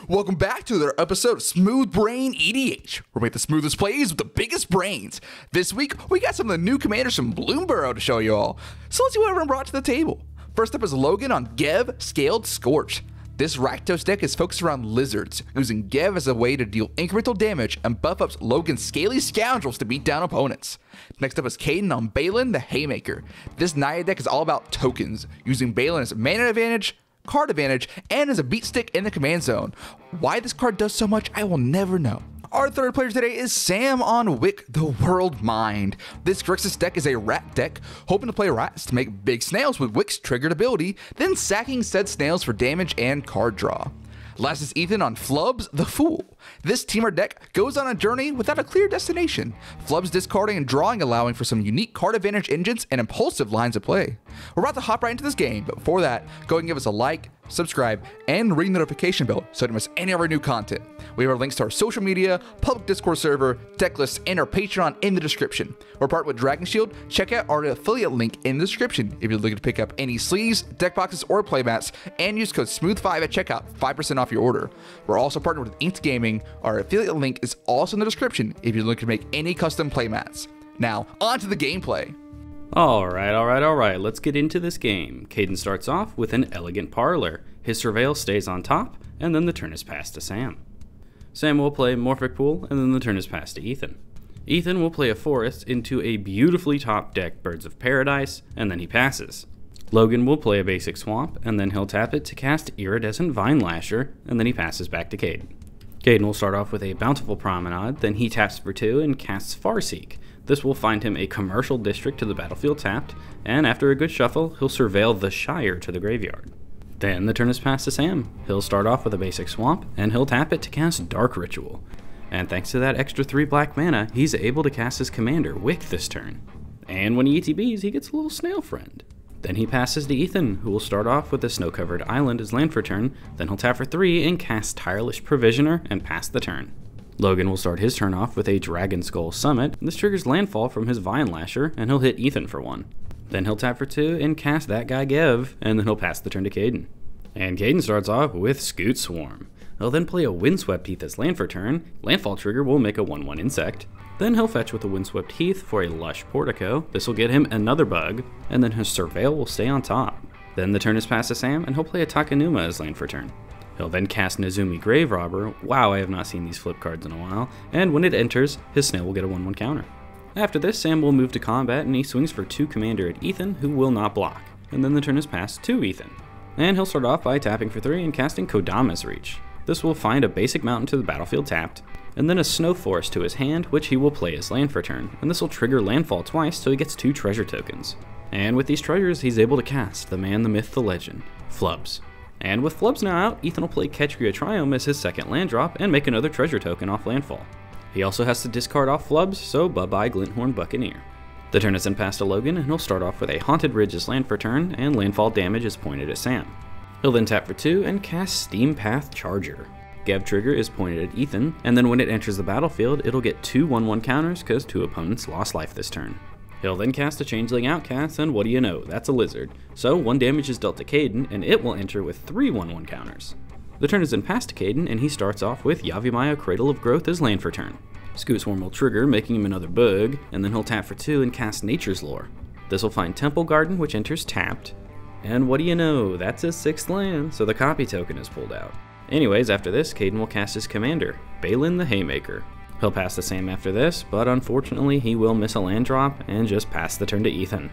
Welcome back to another episode of Smooth Brain EDH. We make the smoothest plays with the biggest brains. This week, we got some of the new commanders from Bloomburrow to show you all. So let's see what everyone brought to the table. First up is Logan on Gev Scaled Scorch. This Rakdos deck is focused around lizards, using Gev as a way to deal incremental damage and buff up Logan's scaly scoundrels to beat down opponents. Next up is Caden on Baylen the Haymaker. This Naya deck is all about tokens, using Baylen as mana advantage, card advantage, and as a beat stick in the command zone. Why this card does so much, I will never know. Our third player today is Sam on Wick the World Mind. This Grixis deck is a rat deck, hoping to play rats to make big snails with Wick's triggered ability, then sacking said snails for damage and card draw. Last is Ethan on Flubs the Fool. This teamer deck goes on a journey without a clear destination. Flubs discarding and drawing, allowing for some unique card advantage engines and impulsive lines of play. We're about to hop right into this game, but before that, go ahead and give us a like, subscribe, and ring the notification bell so you don't miss any of our new content. We have our links to our social media, public Discord server, Decklists, and our Patreon in the description. We're partnered with Dragon Shield. Check out our affiliate link in the description if you're looking to pick up any sleeves, deck boxes, or playmats, and use code SMOOTH5 at checkout for 5% off your order. We're also partnered with Inked Gaming. Our affiliate link is also in the description if you're looking to make any custom playmats. Now, on to the gameplay. Alright, let's get into this game. Caden starts off with an elegant parlor. His surveil stays on top, and then the turn is passed to Sam. Sam will play Morphic Pool, and then the turn is passed to Ethan. Ethan will play a forest into a beautifully top deck Birds of Paradise, and then he passes. Logan will play a basic swamp, and then he'll tap it to cast Iridescent Vine Lasher, and then he passes back to Caden. Caden will start off with a Bountiful Promenade, then he taps for 2 and casts Farseek. This will find him a commercial district to the battlefield tapped, and after a good shuffle, he'll surveil the Shire to the graveyard. Then the turn is passed to Sam. He'll start off with a basic swamp, and he'll tap it to cast Dark Ritual. And thanks to that extra 3 black mana, he's able to cast his commander, Wick, this turn. And when he ETBs, he gets a little snail friend. Then he passes to Ethan, who will start off with a snow-covered island as land for turn, then he'll tap for 3 and cast Tireless Provisioner and pass the turn. Logan will start his turn off with a Dragon Skull Summit. This triggers landfall from his Vine Lasher, and he'll hit Ethan for 1. Then he'll tap for 2 and cast that guy Gev, and then he'll pass the turn to Caden. And Caden starts off with Scoot Swarm. He'll then play a Windswept Heath as land for turn. Landfall trigger will make a 1/1 insect. Then he'll fetch with a Windswept Heath for a Lush Portico. This will get him another bug, and then his Surveil will stay on top. Then the turn is passed to Sam, and he'll play a Takenuma as land for turn. He'll then cast Nezumi Grave Robber. Wow, I have not seen these flip cards in a while. And when it enters, his snail will get a 1/1 counter. After this, Sam will move to combat, and he swings for 2 commander at Ethan, who will not block. And then the turn is passed to Ethan. And he'll start off by tapping for 3 and casting Kodama's Reach. This will find a basic mountain to the battlefield tapped, and then a snow forest to his hand, which he will play as land for turn, and this will trigger landfall twice so he gets 2 treasure tokens. And with these treasures, he's able to cast the man, the myth, the legend, Flubs. And with Flubs now out, Ethan will play Ketria Triome as his second land drop and make another treasure token off landfall. He also has to discard off Flubs, so bye-bye Glinthorn Buccaneer. The turn is then passed to Logan, and he'll start off with a Haunted Ridge as land for turn, and landfall damage is pointed at Sam. He'll then tap for 2 and cast Steam Path Charger. Gev trigger is pointed at Ethan, and then when it enters the battlefield, it'll get 2 1/1 counters because 2 opponents lost life this turn. He'll then cast a Changeling Outcast, and what do you know, that's a lizard. So 1 damage is dealt to Caden, and it will enter with 3 1/1 counters. The turn is then passed to Caden, and he starts off with Yavimaya Cradle of Growth as land for turn. Scoot Swarm will trigger, making him another bug, and then he'll tap for 2 and cast Nature's Lore. This will find Temple Garden, which enters tapped. And what do you know, that's his 6th land, so the copy token is pulled out. Anyways, after this, Caden will cast his commander, Baylen the Haymaker. He'll pass the same after this, but unfortunately he will miss a land drop and just pass the turn to Ethan.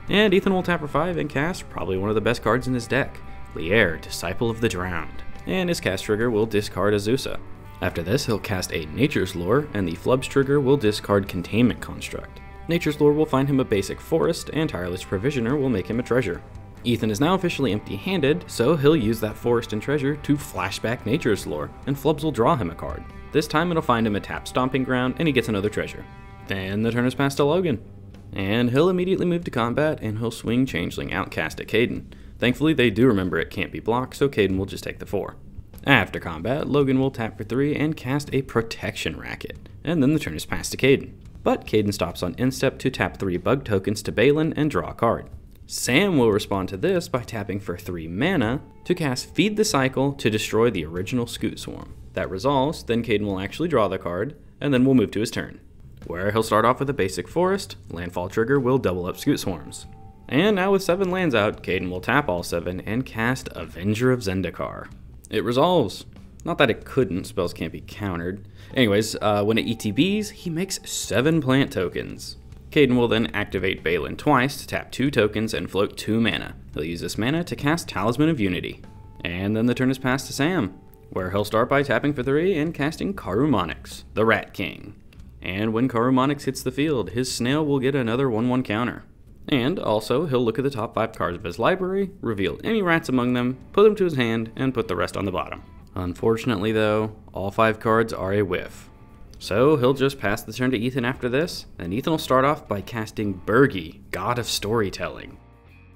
And Ethan will tap for 5 and cast probably one of the best cards in his deck, Lier, Disciple of the Drowned. And his cast trigger will discard Azusa. After this, he'll cast a Nature's Lore, and the Flubs trigger will discard Containment Construct. Nature's Lore will find him a basic forest, and Tireless Provisioner will make him a treasure. Ethan is now officially empty-handed, so he'll use that forest and treasure to flashback Nature's Lore, and Flubs will draw him a card. This time it'll find him a tap Stomping Ground, and he gets another treasure. Then the turn is passed to Logan. And he'll immediately move to combat, and he'll swing Changeling Outcast at Caden. Thankfully, they do remember it can't be blocked, so Caden will just take the 4. After combat, Logan will tap for 3 and cast a Protection Racket, and then the turn is passed to Caden. But Caden stops on end step to tap 3 bug tokens to Beylen and draw a card. Sam will respond to this by tapping for 3 mana to cast Feed the Cycle to destroy the original Scoot Swarm. That resolves, then Caden will actually draw the card, and then we'll move to his turn, where he'll start off with a basic forest. Landfall trigger will double up Scoot Swarms. And now with 7 lands out, Caden will tap all 7 and cast Avenger of Zendikar. It resolves. Not that it couldn't, spells can't be countered. Anyways, when it ETBs, he makes 7 plant tokens. Caden will then activate Baylen twice to tap 2 tokens and float 2 mana. He'll use this mana to cast Talisman of Unity. And then the turn is passed to Sam, where he'll start by tapping for 3 and casting Karumonix, the Rat King. And when Karumonix hits the field, his snail will get another 1/1 counter. And also, he'll look at the top 5 cards of his library, reveal any rats among them, put them to his hand, and put the rest on the bottom. Unfortunately though, all 5 cards are a whiff. So he'll just pass the turn to Ethan after this, and Ethan will start off by casting Birgi, God of Storytelling.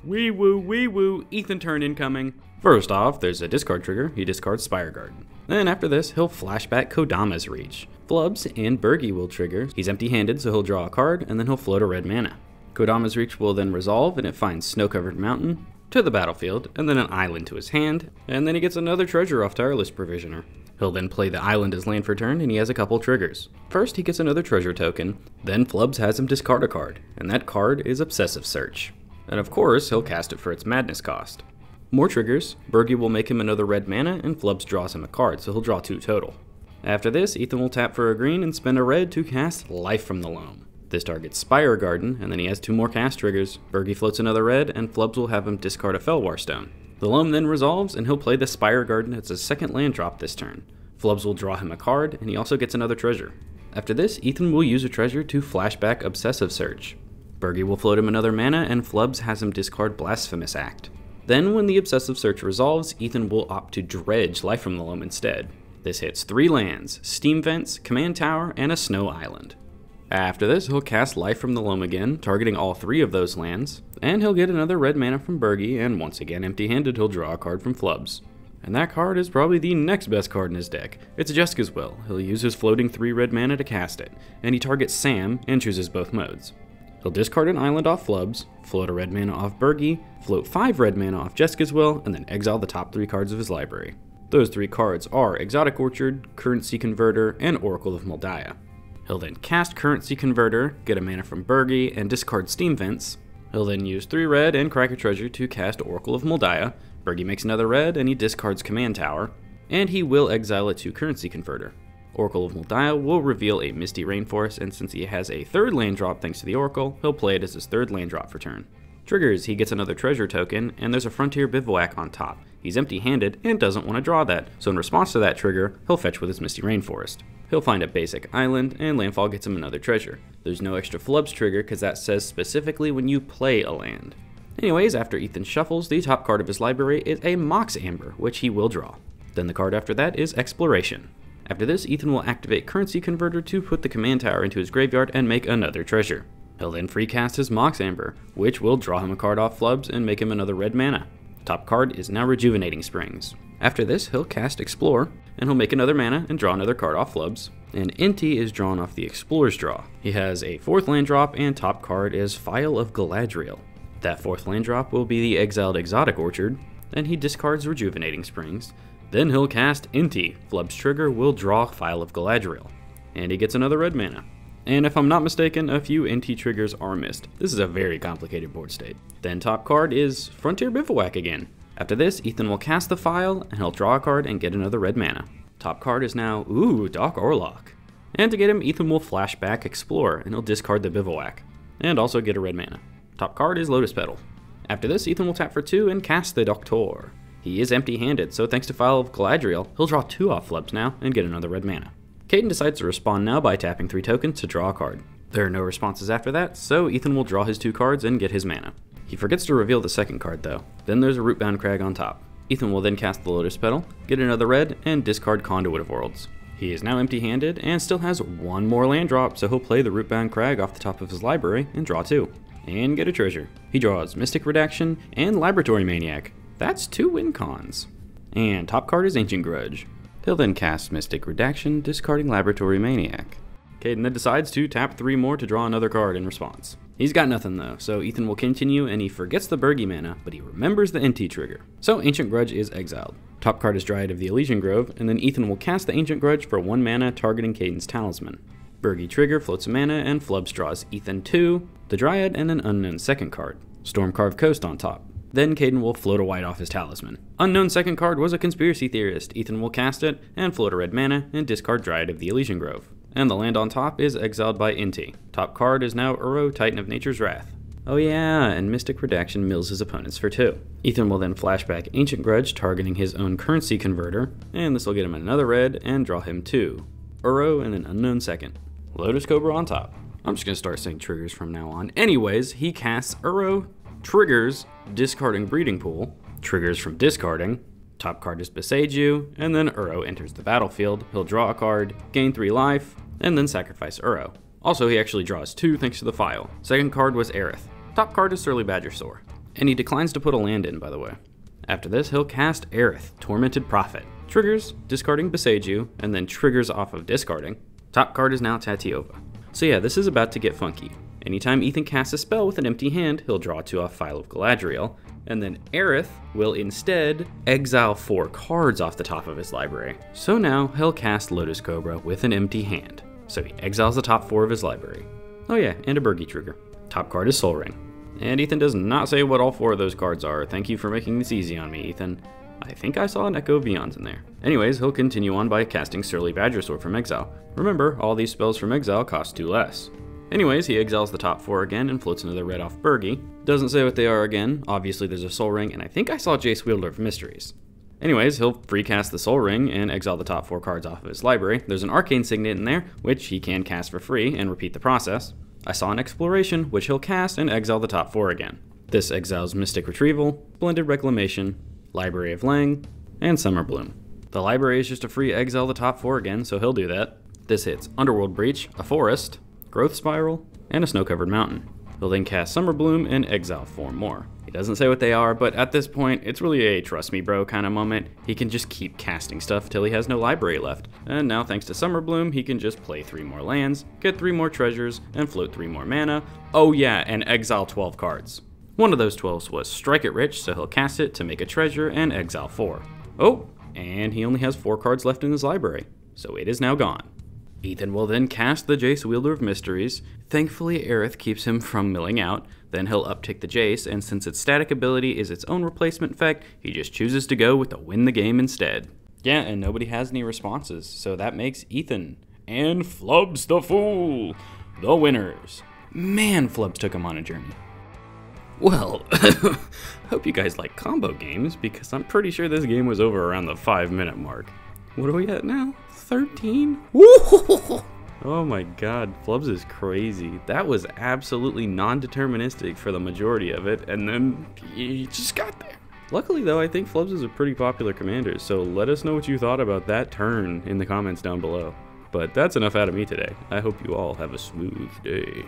Wee woo, Ethan turn incoming. First off, there's a discard trigger, he discards Spire Garden. Then after this, he'll flashback Kodama's Reach. Flubs and Birgi will trigger. He's empty-handed, so he'll draw a card, and then he'll float a red mana. Kodama's Reach will then resolve, and it finds Snow-Covered Mountain to the battlefield, and then an island to his hand, and then he gets another treasure off Tireless Provisioner. He'll then play the island as land for turn, and he has a couple triggers. First, he gets another treasure token, then Flubs has him discard a card, and that card is Obsessive Search. And of course, he'll cast it for its madness cost. More triggers, Birgi will make him another red mana, and Flubs draws him a card, so he'll draw 2 total. After this, Ethan will tap for a green and spend a red to cast Life from the Loam. This targets Spire Garden, and then he has 2 more cast triggers. Birgi floats another red, and Flubs will have him discard a Fellwar Stone. The Loam then resolves, and he'll play the Spire Garden as a second land drop this turn. Flubs will draw him a card, and he also gets another treasure. After this, Ethan will use a treasure to flashback Obsessive Search. Birgi will float him another mana, and Flubs has him discard Blasphemous Act. Then, when the Obsessive Search resolves, Ethan will opt to dredge Life from the Loam instead. This hits 3 lands, Steam Vents, Command Tower, and a Snow Island. After this, he'll cast Life from the Loam again, targeting all 3 of those lands, and he'll get another red mana from Birgi, and once again empty-handed, he'll draw a card from Flubs. And that card is probably the next best card in his deck. It's Jessica's Will. He'll use his floating 3 red mana to cast it, and he targets Sam and chooses both modes. He'll discard an island off Flubs, float a red mana off Birgi, float 5 red mana off Jessica's Will, and then exile the top 3 cards of his library. Those 3 cards are Exotic Orchard, Currency Converter, and Oracle of Moldiah. He'll then cast Currency Converter, get a mana from Birgi, and discard Steam Vents. He'll then use 3 red and crack a treasure to cast Oracle of Moldiah. Birgi makes another red, and he discards Command Tower, and he will exile it to Currency Converter. Oracle of Moldiah will reveal a Misty Rainforest, and since he has a 3rd land drop thanks to the Oracle, he'll play it as his 3rd land drop for turn. Triggers, he gets another treasure token, and there's a Frontier Bivouac on top. He's empty-handed and doesn't want to draw that, so in response to that trigger, he'll fetch with his Misty Rainforest. He'll find a basic island, and landfall gets him another treasure. There's no extra Flubs trigger because that says specifically when you play a land. Anyways, after Ethan shuffles, the top card of his library is a Mox Amber, which he will draw. Then the card after that is Exploration. After this, Ethan will activate Currency Converter to put the Command Tower into his graveyard and make another treasure. He'll then free cast his Mox Amber, which will draw him a card off Flubs and make him another red mana. Top card is now Rejuvenating Springs. After this, he'll cast Explore, and he'll make another mana and draw another card off Flubs. And Inti is drawn off the Explorer's draw. He has a 4th land drop, and top card is Phial of Galadriel. That 4th land drop will be the exiled Exotic Orchard, and he discards Rejuvenating Springs. Then he'll cast Inti. Flub's trigger will draw Phial of Galadriel, and he gets another red mana. And if I'm not mistaken, a few Inti triggers are missed. This is a very complicated board state. Then top card is Frontier Bivouac again. After this, Ethan will cast the Phial, and he'll draw a card and get another red mana. Top card is now, Doc Orlok. And to get him, Ethan will flashback Explore, and he'll discard the Bivouac, and also get a red mana. Top card is Lotus Petal. After this, Ethan will tap for 2 and cast the Doctor. He is empty-handed, so thanks to Phial of Galadriel, he'll draw 2 off Flubs now and get another red mana. Caden decides to respond now by tapping 3 tokens to draw a card. There are no responses after that, so Ethan will draw his 2 cards and get his mana. He forgets to reveal the second card though. Then there's a Rootbound Crag on top. Ethan will then cast the Lotus Petal, get another red, and discard Conduit of Worlds. He is now empty-handed and still has 1 more land drop, so he'll play the Rootbound Crag off the top of his library and draw 2. And get a treasure. He draws Mystic Redaction and Laboratory Maniac. That's 2 win cons. And top card is Ancient Grudge. He'll then cast Mystic Redaction, discarding Laboratory Maniac. Caden then decides to tap 3 more to draw another card in response. He's got nothing though, so Ethan will continue and he forgets the Burgy mana, but he remembers the NT trigger. So Ancient Grudge is exiled. Top card is Dryad of the Elysian Grove, and then Ethan will cast the Ancient Grudge for 1 mana targeting Caden's Talisman. Burgy trigger floats a mana, and Flubs draws Ethan 2, the Dryad, and an unknown second card. Stormcarved Coast on top. Then Caden will float a white off his Talisman. Unknown second card was a Conspiracy Theorist. Ethan will cast it, and float a red mana, and discard Dryad of the Elysian Grove. And the land on top is exiled by Inti. Top card is now Uro, Titan of Nature's Wrath. Oh yeah, and Mystic Redaction mills his opponents for 2. Ethan will then flashback Ancient Grudge, targeting his own currency converter, and this will get him another red and draw him 2. Uro and an unknown second. Lotus Cobra on top. I'm just gonna start saying triggers from now on. Anyways, he casts Uro, triggers, discarding Breeding Pool, triggers from discarding, top card is Beseiju, and then Uro enters the battlefield. He'll draw a card, gain 3 life, and then sacrifice Uro. Also, he actually draws 2 thanks to the file. Second card was Aerith. Top card is Surly Badger Sore. And he declines to put a land in, by the way. After this, he'll cast Aerith, Tormented Prophet. Triggers, discarding Beseiju, and then triggers off of discarding. Top card is now Tatiova. So yeah, this is about to get funky. Anytime Ethan casts a spell with an empty hand, he'll draw 2 off File of Galadriel, and then Aerith will instead exile 4 cards off the top of his library. So now he'll cast Lotus Cobra with an empty hand. So he exiles the top 4 of his library. Oh yeah, and a Burgy trigger. Top card is Soul Ring. And Ethan does not say what all 4 of those cards are. Thank you for making this easy on me, Ethan. I think I saw an Echo of Eons in there. Anyways, he'll continue on by casting Surly Badger Sword from exile. Remember, all these spells from exile cost 2 less. Anyways, he exiles the top 4 again and floats another red off Burgy. Doesn't say what they are again. Obviously there's a Soul Ring, and I think I saw Jace Wielder of Mysteries. Anyways, he'll free cast the Soul Ring and exile the top 4 cards off of his library. There's an Arcane Signet in there, which he can cast for free and repeat the process. I saw an Exploration, which he'll cast and exile the top 4 again. This exiles Mystic Retrieval, Blended Reclamation, Library of Lang, and Summer Bloom. The library is just a free exile the top 4 again, so he'll do that. This hits Underworld Breach, a Forest, Growth Spiral, and a Snow-Covered Mountain. He'll then cast Summer Bloom and exile 4 more. He doesn't say what they are, but at this point, it's really a trust me bro kind of moment. He can just keep casting stuff till he has no library left. And now thanks to Summer Bloom, he can just play 3 more lands, get 3 more treasures, and float 3 more mana. Oh yeah, and exile 12 cards. One of those 12s was Strike It Rich, so he'll cast it to make a treasure and exile 4. Oh, and he only has 4 cards left in his library, so it is now gone. Ethan will then cast the Jace Wielder of Mysteries. Thankfully, Aerith keeps him from milling out. Then he'll uptick the Jace, and since its static ability is its own replacement effect, he just chooses to go with the win the game instead. Yeah, and nobody has any responses, so that makes Ethan and Flubs the Fool the winners. Man, Flubs took him on a journey. Well, hope you guys like combo games, because I'm pretty sure this game was over around the 5-minute mark. What are we at now? 13? Woo! Oh my god, Flubs is crazy. That was absolutely non-deterministic for the majority of it, and then he just got there. Luckily though, I think Flubs is a pretty popular commander, so let us know what you thought about that turn in the comments down below. But that's enough out of me today. I hope you all have a smooth day.